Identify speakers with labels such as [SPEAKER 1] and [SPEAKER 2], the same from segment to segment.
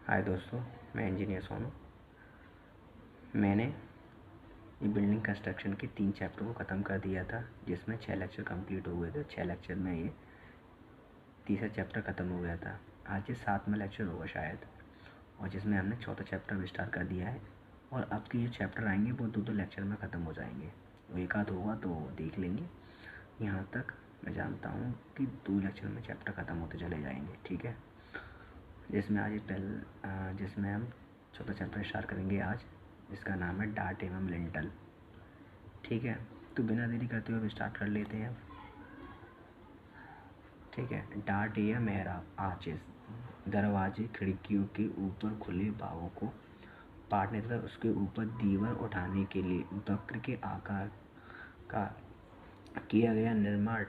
[SPEAKER 1] हाय दोस्तों, मैं इंजीनियर सोनू। मैंने ये बिल्डिंग कंस्ट्रक्शन के 3 चैप्टर को ख़त्म कर दिया था, जिसमें 6 लेक्चर कंप्लीट हो गए थे। 6 लेक्चर में ये तीसरा चैप्टर ख़त्म हो गया था। आज ये 7वां लेक्चर होगा शायद, और जिसमें हमने चौथा चैप्टर भी स्टार्ट कर दिया है। और अब के जो चैप्टर आएंगे वो 2 लेक्चर में ख़त्म हो जाएंगे। वो एक आध होगा तो देख लेंगे। यहाँ तक मैं जानता हूँ कि 2 लेक्चर में चैप्टर ख़त्म होते चले जाएंगे, ठीक है। जिसमें हम चौथा चैप्टर स्टार्ट करेंगे आज, जिसका नाम है डार्ट एवं लिंटल। ठीक है, तो बिना देरी करते हुए स्टार्ट कर लेते हैं। ठीक है, डार्ट या मेहराब, आर्चेस, दरवाजे खिड़कियों के ऊपर खुले भागों को पाटने तथा उसके ऊपर दीवार उठाने के लिए वक्र के आकार का किया गया निर्माण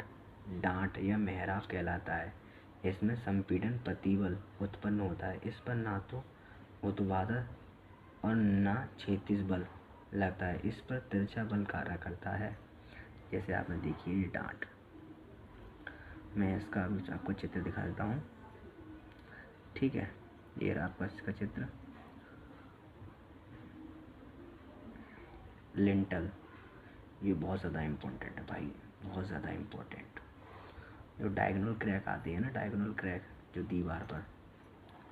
[SPEAKER 1] डांट या मेहराब कहलाता है। इसमें संपीड़न प्रतिबल उत्पन्न होता है। इस पर ना तो ऊर्ध्वाधर और ना क्षैतिज बल लगता है। इस पर तिरछा बल कार्य करता है। जैसे आपने देखिए ये डांट, मैं इसका अभी आपको चित्र दिखा देता हूँ। ठीक है, ये रहा आपका इसका चित्र। लिंटल, ये बहुत ज़्यादा इम्पोर्टेंट है भाई, बहुत ज़्यादा इम्पोर्टेंट। जो डायगोनल क्रैक आती है ना, डायगोनल क्रैक जो दीवार पर,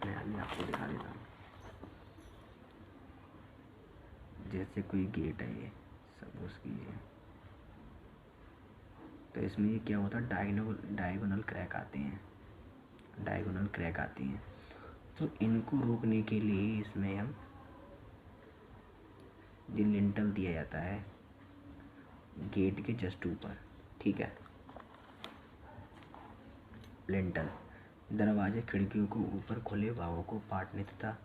[SPEAKER 1] मैं अभी आपको दिखा देता हूँ। जैसे कोई गेट है, ये सपोज कीजिए, तो इसमें ये क्या होता है, डायगोनल क्रैक आते हैं, डायगोनल क्रैक आती हैं। तो इनको रोकने के लिए इसमें हम ये लिंटल दिया जाता है गेट के जस्ट ऊपर। ठीक है, लिंटल दरवाजे खिड़कियों को ऊपर खुले भागों को पाटने तथा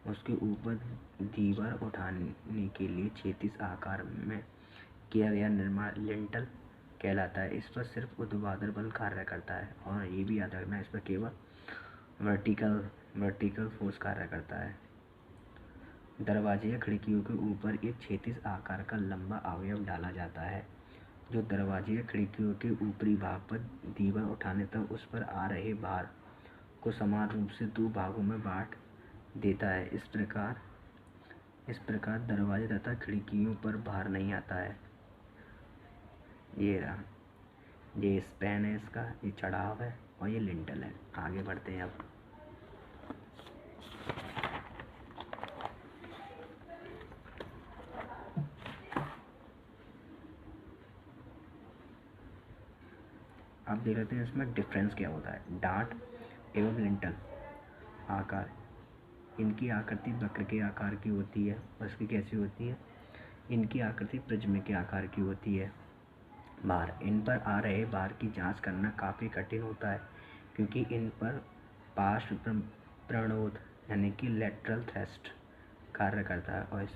[SPEAKER 1] उसके ऊपर दीवार उठाने के लिए क्षैतिज आकार में किया गया निर्माण लिंटल कहलाता है। इस पर सिर्फ ऊर्ध्वाधर बल कार्य करता है, और ये भी याद रखना, इस पर केवल वर्टिकल फोर्स कार्य करता है। दरवाजे या खिड़कियों के ऊपर एक क्षैतिज आकार का लंबा अवयव डाला जाता है, जो दरवाजे या खिड़कियों के ऊपरी भाग पर दीवार उठाने तक उस पर आ रहे भार को समान रूप से 2 भागों में बांट देता है। इस प्रकार दरवाजे तथा खिड़कियों पर भार नहीं आता है। ये रहा, ये स्पैन है इसका, ये चढ़ाव है, और ये लिंटल है। आगे बढ़ते हैं अब। आप देख लेते हैं इसमें डिफरेंस क्या होता है। डार्ट एवं लिंटल आकार, इनकी आकृति वक्र के आकार की होती है। और इसकी कैसी होती है, इनकी आकृति प्रिज्म के आकार की होती है। भार, इन पर आ रहे भार की जांच करना काफ़ी कठिन होता है, क्योंकि इन पर पार्श्व प्रणोद यानी कि लेटरल थ्रस्ट कार्य करता है, और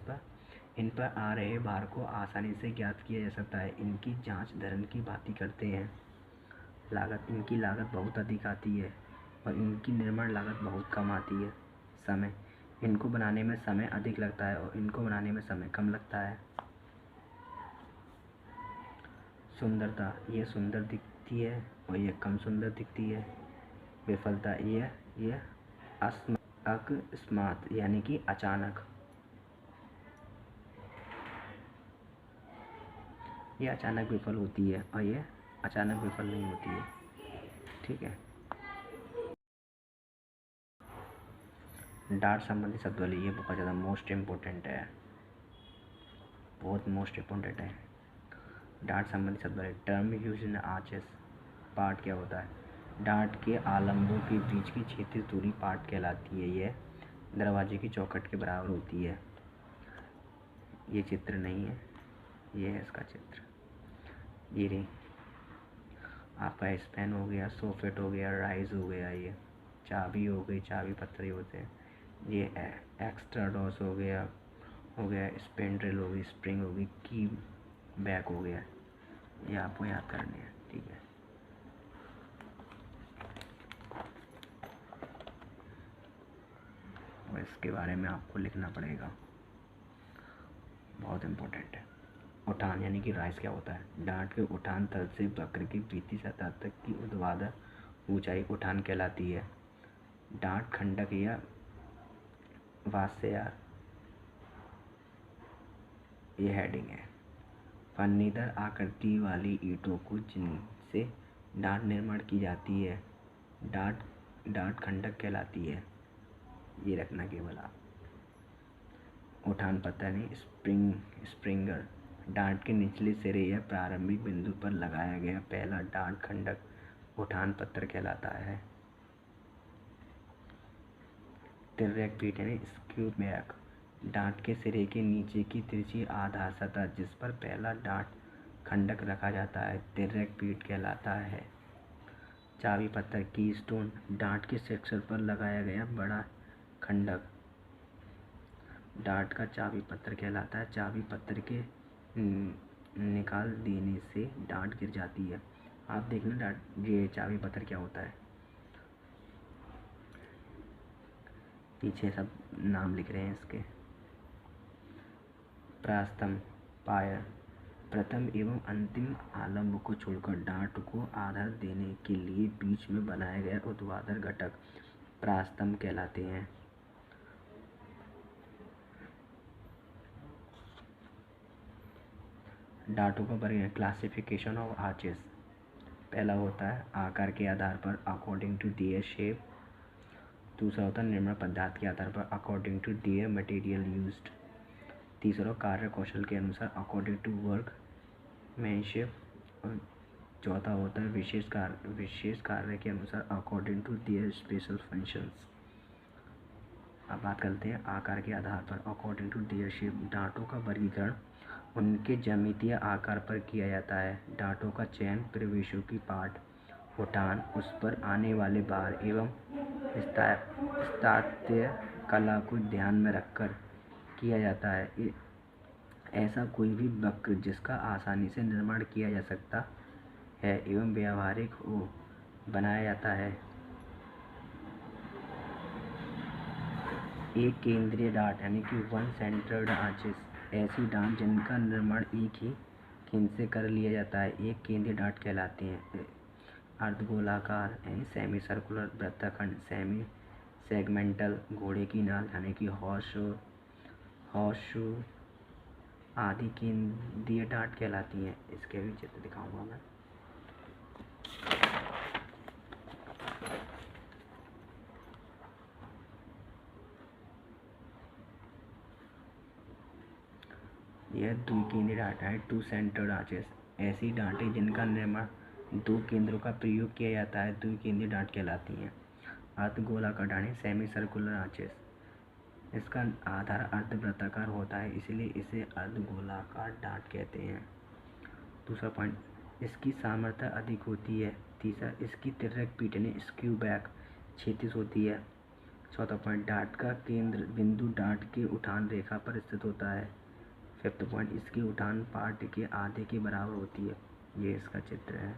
[SPEAKER 1] इन पर आ रहे भार को आसानी से ज्ञात किया जा सकता है। इनकी जांच धरन की भांति करते हैं। इनकी लागत बहुत अधिक आती है, और इनकी निर्माण लागत बहुत कम आती है। समय, इनको बनाने में समय अधिक लगता है और इनको बनाने में समय कम लगता है। सुंदरता, ये सुंदर दिखती है और ये कम सुंदर दिखती है। विफलता, ये अकस्मात यानी कि अचानक, ये अचानक विफल होती है और ये अचानक विफल नहीं होती है। ठीक है, डार्ट संबंधी शब्दावली, ये बहुत ज़्यादा मोस्ट इम्पोर्टेंट है, बहुत मोस्ट इम्पोर्टेंट है। डार्ट संबंधी शब्दावली, term use in arches. Part क्या होता है, डार्ट के आलंबों के बीच की क्षैतिज दूरी पार्ट कहलाती है। यह दरवाजे की चौखट के बराबर होती है। ये चित्र नहीं है, ये है इसका चित्र। ये रही आपका स्पैन हो गया, सोफेट हो गया, राइज हो गया, ये चाबी हो गई, चाबी पत्थर होते हैं। ये एक्स्ट्रा डॉस हो गया, स्पेंड्रिल हो गई, स्प्रिंग हो गई, की बैक हो गया। ये आपको याद करने हैं। ठीक है, और इसके बारे में आपको लिखना पड़ेगा, बहुत इम्पोर्टेंट है। उठान यानी कि राइज क्या होता है, डांट के उठान तल से वक्र की बीती सतह तक की ऊर्ध्वाधर ऊंचाई उठान कहलाती है। डांट खंडक या वास्य यार, ये हेडिंग है। फन्नीदार आकृति वाली ईंटों को जिनसे डाट निर्माण की जाती है डाट खंडक कहलाती है। ये रखना केवल आप। उठान पत्थर नहीं, स्प्रिंगर। डाट के निचले सिरे या प्रारंभिक बिंदु पर लगाया गया पहला डाट खंडक उठान पत्थर कहलाता है। तिर्यक पीठ यानी स्क्यू बैक। डाट के सिरे के नीचे की तिरछी आधार सतह जिस पर पहला डाट खंडक रखा जाता है तिर्यक पीठ कहलाता है। चाबी पत्थर की स्टोन। डाट के शीर्ष पर लगाया गया बड़ा खंडक डाट का चाबी पत्थर कहलाता है। चाबी पत्थर के निकाल देने से डाट गिर जाती है। आप देखना डाट ये चाबी पत्थर क्या होता है, पीछे सब नाम लिख रहे हैं इसके। प्रास्तम पायर। प्रथम एवं अंतिम आलम्ब को छोड़कर डाट को आधार देने के लिए बीच में बनाया गया ऊर्ध्वाधर घटक प्रास्तम कहलाते हैं। डाटों का वर्गीकरण। Classification of arches. पहला होता है आकार के आधार पर अकॉर्डिंग टू दियर शेप। दूसरा होता है निर्माण पदार्थ के आधार पर according to their material used. तीसरा कार्य कौशल के अनुसार अकॉर्डिंग टू वर्क मैनशिप। और चौथा होता है विशेष कार्य के अनुसार according to their special functions. अब बात करते हैं आकार के आधार पर अकॉर्डिंग टू दियर शेप। डाटों का वर्गीकरण उनके ज्यामितीय आकार पर किया जाता है। डाटों का चयन प्रवेशों की पाठ, उठान, उस पर आने वाले भार एवं स्थापत्य कला को ध्यान में रखकर किया जाता है। ऐसा कोई भी वक्र जिसका आसानी से निर्माण किया जा सकता है एवं व्यावहारिक हो बनाया जाता है। एक केंद्रीय डाट यानी कि वन सेंटर्ड आर्चेस। ऐसी डाट जिनका निर्माण एक ही केंद्र से कर लिया जाता है एक केंद्रीय डाट कहलाती हैं। अर्धगोलाकार यानी सेमी सर्कुलर, वृत्तखंड सेमी सेगमेंटल, घोड़े की नाल यानी कि हॉर्स शू आदि केंद्रीय डाट कहलाती हैं। इसके भी चित्र दिखाऊंगा मैं। यह द्विकेंद्रीय डाट है, टू सेंटर्ड आर्चेस। ऐसी डाटें जिनका निर्माण दो केंद्रों का प्रयोग किया जाता है द्विकेंद्रीय डाट कहलाती हैं। अर्धगोलाकार डाटें सेमी सर्कुलर आर्चेस। इसका आधार अर्धवृत्ताकार होता है इसलिए इसे अर्धगोलाकार डाट कहते हैं। दूसरा पॉइंट, इसकी सामर्थ्य अधिक होती है। तीसरा, इसकी तिर्यक पीठ यानी स्क्यू बैक क्षैतिज होती है। चौथा पॉइंट, डाट का केंद्र बिंदु डाट के उठान रेखा पर स्थित होता है। फिफ्थ पॉइंट, इसकी उठान पाठ के आधे के बराबर होती है। ये इसका चित्र है,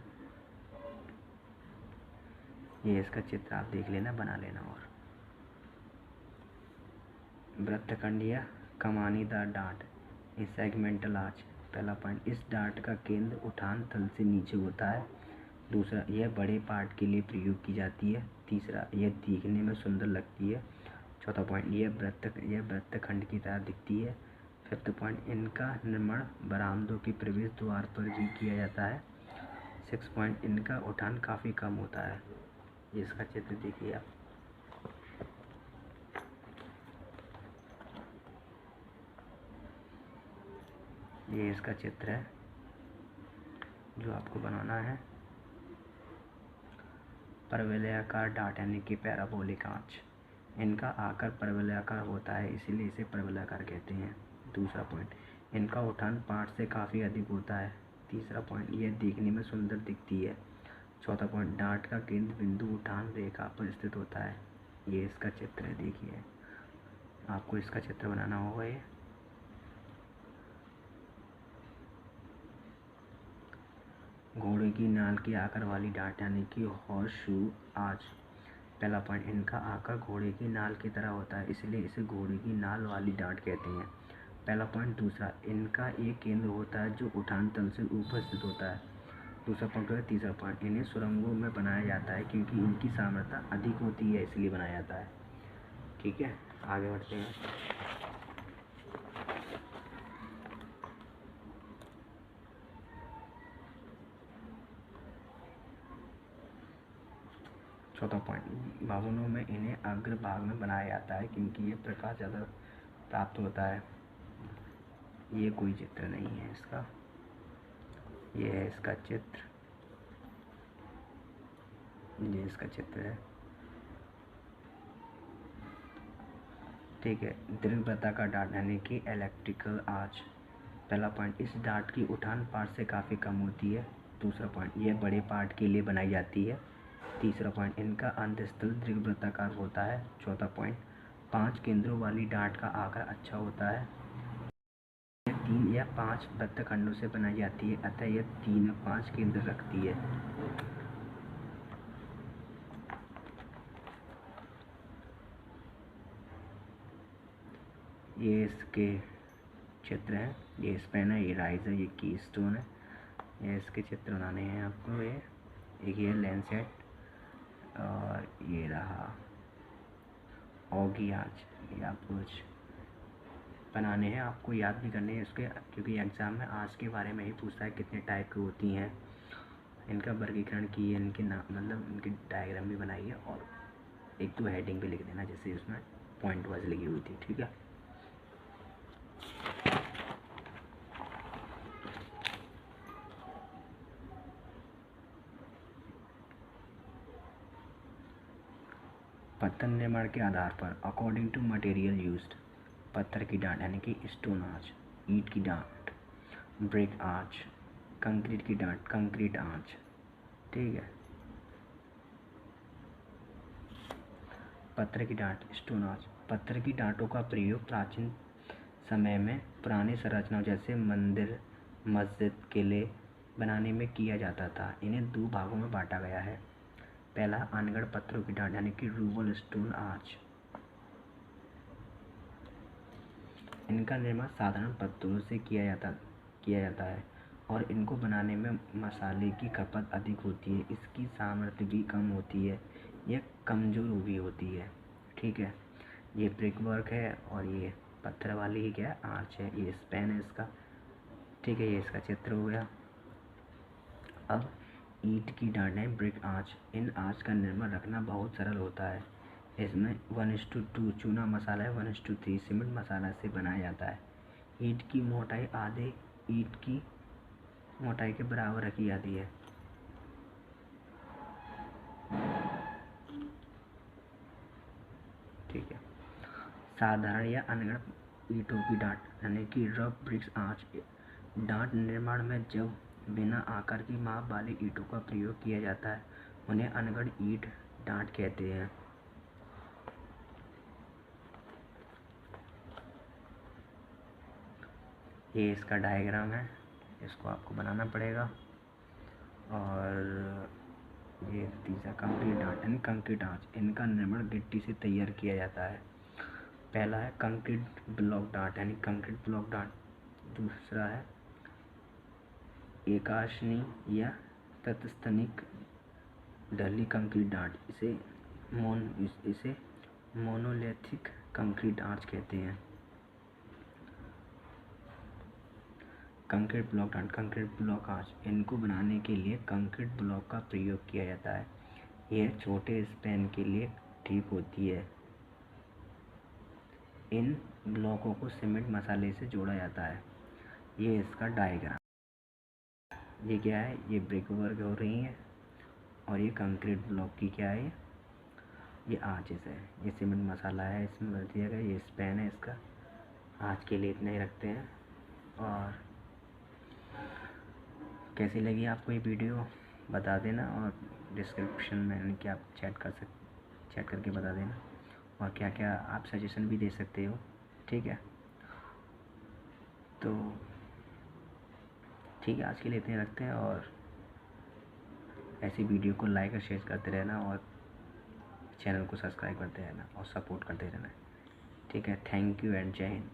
[SPEAKER 1] ये इसका चित्र आप देख लेना, बना लेना। और वृत्तखंड या कमानीदार डाट, इस सेगमेंटल आर्च। पहला पॉइंट, इस डाट का केंद्र उठान तल से नीचे होता है। दूसरा, यह बड़े पाठ के लिए प्रयोग की जाती है। तीसरा, यह दिखने में सुंदर लगती है। चौथा पॉइंट, यह वृत्तखंड की तरह दिखती है। फिफ्थ पॉइंट, इनका निर्माण बरामदों के प्रवेश द्वार पर भी किया जाता है। सिक्स पॉइंट, इनका उठान काफ़ी कम होता है। ये इसका चित्र देखिए आप। ये इसका चित्र है जो आपको बनाना है। परवलयाकार डाट यानी कि पैराबोलिक आर्च। इनका आकार परवलयाकार होता है इसलिए इसे परवलयाकार कहते हैं। दूसरा पॉइंट, इनका उठान पाठ से काफ़ी अधिक होता है। तीसरा पॉइंट, यह देखने में सुंदर दिखती है। चौथा पॉइंट, डाट का केंद्र बिंदु उठान रेखा पर स्थित होता है। ये इसका चित्र है, देखिए आपको इसका चित्र बनाना होगा। ये घोड़े की नाल के आकार वाली डाट यानी कि हॉर्स शू आर्च। पहला पॉइंट, इनका आकार घोड़े की नाल की तरह होता है इसलिए इसे घोड़े की नाल वाली डाट कहते हैं। पहला पॉइंट। दूसरा, इनका एक केंद्र होता है जो उठान तल से ऊपर स्थित होता है। दूसरा पॉइंट है। तीसरा पॉइंट, इन्हें सुरंगों में बनाया जाता है क्योंकि इनकी सामर्थ्य अधिक होती है इसलिए बनाया जाता है। ठीक है। आगे बढ़ते हैं। चौथा पॉइंट, भवनों में इन्हें अग्रभाग में बनाया जाता है क्योंकि ये प्रकाश ज़्यादा प्राप्त होता है। ये कोई चित्र नहीं है इसका, ये है इसका चित्र, ये इसका चित्र है। ठीक है, दीर्घवृत्ताकार डाट यानी कि इलेक्ट्रिकल आर्च। पहला पॉइंट, इस डाट की उठान पार्ट से काफ़ी कम होती है। दूसरा पॉइंट, यह बड़े पार्ट के लिए बनाई जाती है। तीसरा पॉइंट, इनका अंतस्थल दीर्घवृत्ताकार होता है। चौथा पॉइंट, 5 केंद्रों वाली डाट का आकार अच्छा होता है। यह 3 या 5 वृत्तखंडों से बनाई जाती है, अतः यह 3 या 5 केंद्र रखती है। ये इसके चित्र हैं, ये स्पेन है, ये राइज है, ये की स्टोन है। ये इसके चित्र बनाने हैं आपको। ये एक ये लैंसेट और ये रहा ऑगी आर्च। ये आपको कुछ बनाने हैं, आपको याद भी करने हैं इसके, क्योंकि एग्ज़ाम में आर्च के बारे में ही पूछता है कितने टाइप की होती हैं, इनका वर्गीकरण किए, इनके नाम मतलब इनकी डायग्राम भी बनाइए और एक तो हेडिंग भी लिख देना जैसे उसमें पॉइंट वाइज लिखी हुई थी। ठीक है, पत्थर निर्माण के आधार पर अकॉर्डिंग टू मटेरियल यूज्ड, पत्थर की डांट यानी कि स्टोन आर्च, ईंट की डांट ब्रिक आर्च, कंक्रीट की डांट कंक्रीट आर्च। ठीक है, पत्थर की डांट स्टोन आर्च। पत्थर की डांटों का प्रयोग प्राचीन समय में पुरानी संरचनाओं जैसे मंदिर, मस्जिद, किले बनाने में किया जाता था। इन्हें 2 भागों में बांटा गया है। पहला, अनगढ़ पत्थरों की डांट यानी कि रूवल स्टोन आर्च। इनका निर्माण साधारण पत्थरों से किया जाता है और इनको बनाने में मसाले की खपत अधिक होती है। इसकी सामर्थ्य भी कम होती है, यह कमज़ोर भी होती है। ठीक है, ये ब्रिक वर्क है और ये पत्थर वाली ही क्या है आर्च है, ये स्पेन है इसका। ठीक है, ये इसका चित्र हो गया। अब ईंट की डांट है ब्रिक आर्च। इन आर्च का निर्माण रखना बहुत सरल होता है। इसमें 1:2 चूना मसाला है, 1:3 सीमेंट मसाला से बनाया जाता है। ईंट की मोटाई आधे ईंट की मोटाई के बराबर रखी जाती है। ठीक है, साधारण या अनगढ़ ईंटों की डांट यानी कि रफ ब्रिक्स आर्च। डांट निर्माण में जब बिना आकार की माप वाली ईंटों का प्रयोग किया जाता है उन्हें अनगढ़ ईंट डांट कहते हैं। ये इसका डायग्राम है, इसको आपको बनाना पड़ेगा। और ये तीसरा कंक्रीट डांट यानी कंक्रीट आर्च। इनका निर्माण गिट्टी से तैयार किया जाता है। पहला है कंक्रीट ब्लॉक डांट यानी कंक्रीट ब्लॉक डांट। दूसरा है एकाशनी या तत्स्थनिक ढली कंक्रीट डांट। इसे मोनोलिथिक कंक्रीट आर्च कहते हैं। कंक्रीट ब्लॉक डांट कंक्रीट ब्लॉक आर्च। इनको बनाने के लिए कंक्रीट ब्लॉक का प्रयोग किया जाता है। यह छोटे स्पैन के लिए ठीक होती है। इन ब्लॉकों को सीमेंट मसाले से जोड़ा जाता है। ये इसका डायग्राम। ये क्या है, ये ब्रिक वर्क हो रही है और ये कंक्रीट ब्लॉक की क्या है, ये आर्चेस है। ये सीमेंट मसाला है, इसमें भर दिया गया। ये स्पैन है इसका। आज के लिए इतना ही रखते हैं। और कैसी लगी आपको ये वीडियो बता देना, और डिस्क्रिप्शन में यानी कि आप चैट करके बता देना, और क्या क्या आप सजेशन भी दे सकते हो। ठीक है, तो ठीक है, आज के लिए इतने रखते हैं। और ऐसी वीडियो को लाइक और शेयर करते रहना और चैनल को सब्सक्राइब करते रहना और सपोर्ट करते रहना। ठीक है, थैंक यू एंड जय हिंद।